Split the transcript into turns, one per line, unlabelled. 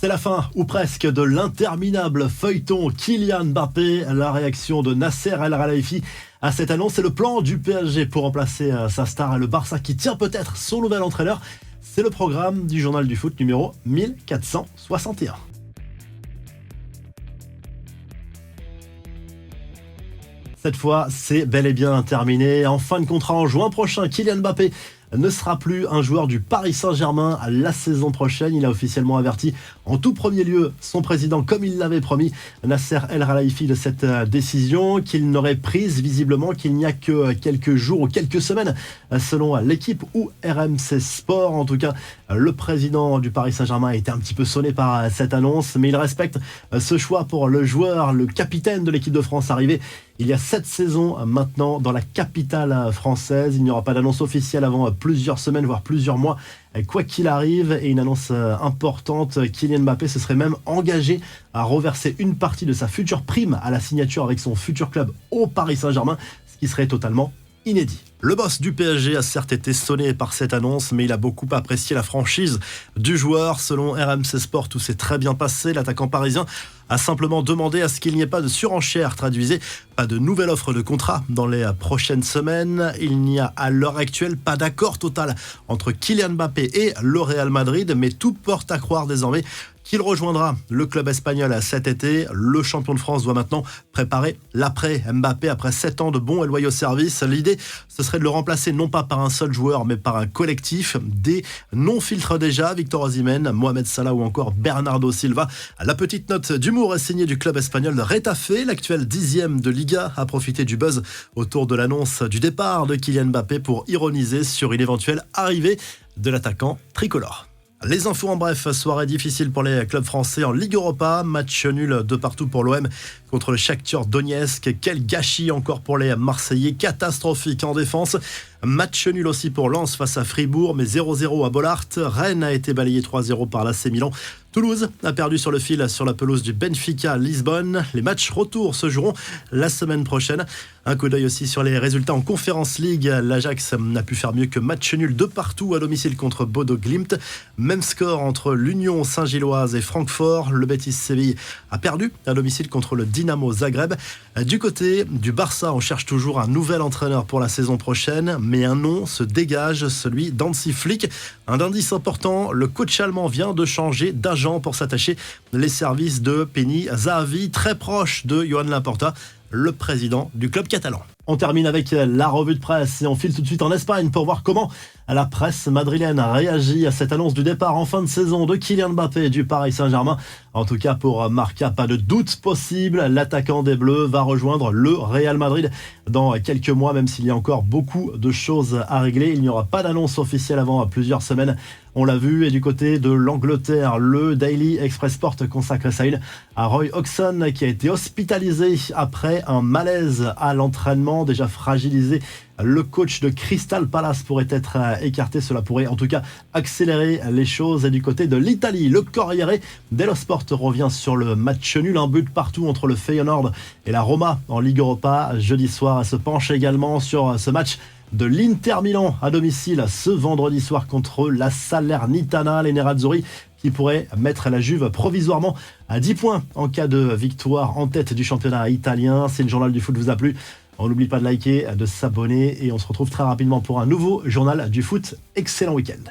C'est la fin, ou presque, de l'interminable feuilleton Kylian Mbappé. La réaction de Nasser El Khelaifi à cette annonce, c'est le plan du PSG pour remplacer sa star et le Barça qui tient peut-être son nouvel entraîneur. C'est le programme du journal du foot numéro 1461. Cette fois, c'est bel et bien terminé. En fin de contrat en juin prochain, Kylian Mbappé ne sera plus un joueur du Paris Saint-Germain la saison prochaine. Il a officiellement averti en tout premier lieu son président, comme il l'avait promis, Nasser El Khelaifi, de cette décision qu'il n'aurait prise visiblement qu'il n'y a que quelques jours ou quelques semaines, selon l'équipe ou RMC Sport. En tout cas, le président du Paris Saint-Germain a été un petit peu sonné par cette annonce, mais il respecte ce choix pour le joueur, le capitaine de l'équipe de France, arrivé il y a 7 saisons maintenant dans la capitale française. Il n'y aura pas d'annonce officielle avant plusieurs semaines, voire plusieurs mois, quoi qu'il arrive. Et une annonce importante, Kylian Mbappé se serait même engagé à reverser une partie de sa future prime à la signature avec son futur club au Paris Saint-Germain, ce qui serait totalement inédit. Le boss du PSG a certes été sonné par cette annonce, mais il a beaucoup apprécié la franchise du joueur. Selon RMC Sport, tout s'est très bien passé. L'attaquant parisien a simplement demandé à ce qu'il n'y ait pas de surenchère, traduisez, pas de nouvelle offre de contrat dans les prochaines semaines. Il n'y a à l'heure actuelle pas d'accord total entre Kylian Mbappé et le Real Madrid, mais tout porte à croire désormais qu'il rejoindra le club espagnol cet été. Le champion de France doit maintenant préparer l'après Mbappé après 7 ans de bons et loyaux services. L'idée, ce serait de le remplacer non pas par un seul joueur, mais par un collectif. Des noms filtrent déjà: Victor Osimhen, Mohamed Salah ou encore Bernardo Silva. La petite note d'humour est signée du club espagnol de Retafe. L'actuel 10e de Liga a profité du buzz autour de l'annonce du départ de Kylian Mbappé pour ironiser sur une éventuelle arrivée de l'attaquant tricolore. Les infos en bref, soirée difficile pour les clubs français en Ligue Europa. Match nul de partout pour l'OM contre le Shakhtar Donetsk. Quel gâchis encore pour les Marseillais, catastrophique en défense. Match nul aussi pour Lens face à Fribourg, mais 0-0 à Bollaert. Rennes a été balayé 3-0 par l'AC Milan. Toulouse a perdu sur le fil sur la pelouse du Benfica Lisbonne. Les matchs retour se joueront la semaine prochaine. Un coup d'œil aussi sur les résultats en Conference League. L'Ajax n'a pu faire mieux que match nul de partout à domicile contre Bodo Glimt. Même score entre l'Union Saint-Gilloise et Francfort. Le Betis Séville a perdu à domicile contre le Dynamo Zagreb. Du côté du Barça, on cherche toujours un nouvel entraîneur pour la saison prochaine, mais un nom se dégage, celui d'Hansi Flick. Un indice important, le coach allemand vient de changer d'agent pour s'attacher les services de Penny Zahavi, très proche de Joan Laporta, le président du club catalan. On termine avec la revue de presse et on file tout de suite en Espagne pour voir comment la presse madrilène a réagi à cette annonce du départ en fin de saison de Kylian Mbappé du Paris Saint-Germain. En tout cas, pour Marca, pas de doute possible, l'attaquant des Bleus va rejoindre le Real Madrid dans quelques mois, même s'il y a encore beaucoup de choses à régler. Il n'y aura pas d'annonce officielle avant plusieurs semaines. On l'a vu, et du côté de l'Angleterre, le Daily Express Sport consacre sa une à Roy Hodgson qui a été hospitalisé après un malaise à l'entraînement, déjà fragilisé. Le coach de Crystal Palace pourrait être écarté. Cela pourrait en tout cas accélérer les choses. Et du côté de l'Italie, le Corriere dello Sport revient sur le match nul, un but partout entre le Feyenoord et la Roma en Ligue Europa jeudi soir. Elle se penche également sur ce match de l'Inter Milan à domicile ce vendredi soir contre la Salernitana, les Nerazzurri qui pourraient mettre la Juve provisoirement à 10 points en cas de victoire en tête du championnat italien. Si le journal du foot vous a plu, on n'oublie pas de liker, de s'abonner et on se retrouve très rapidement pour un nouveau journal du foot. Excellent week-end.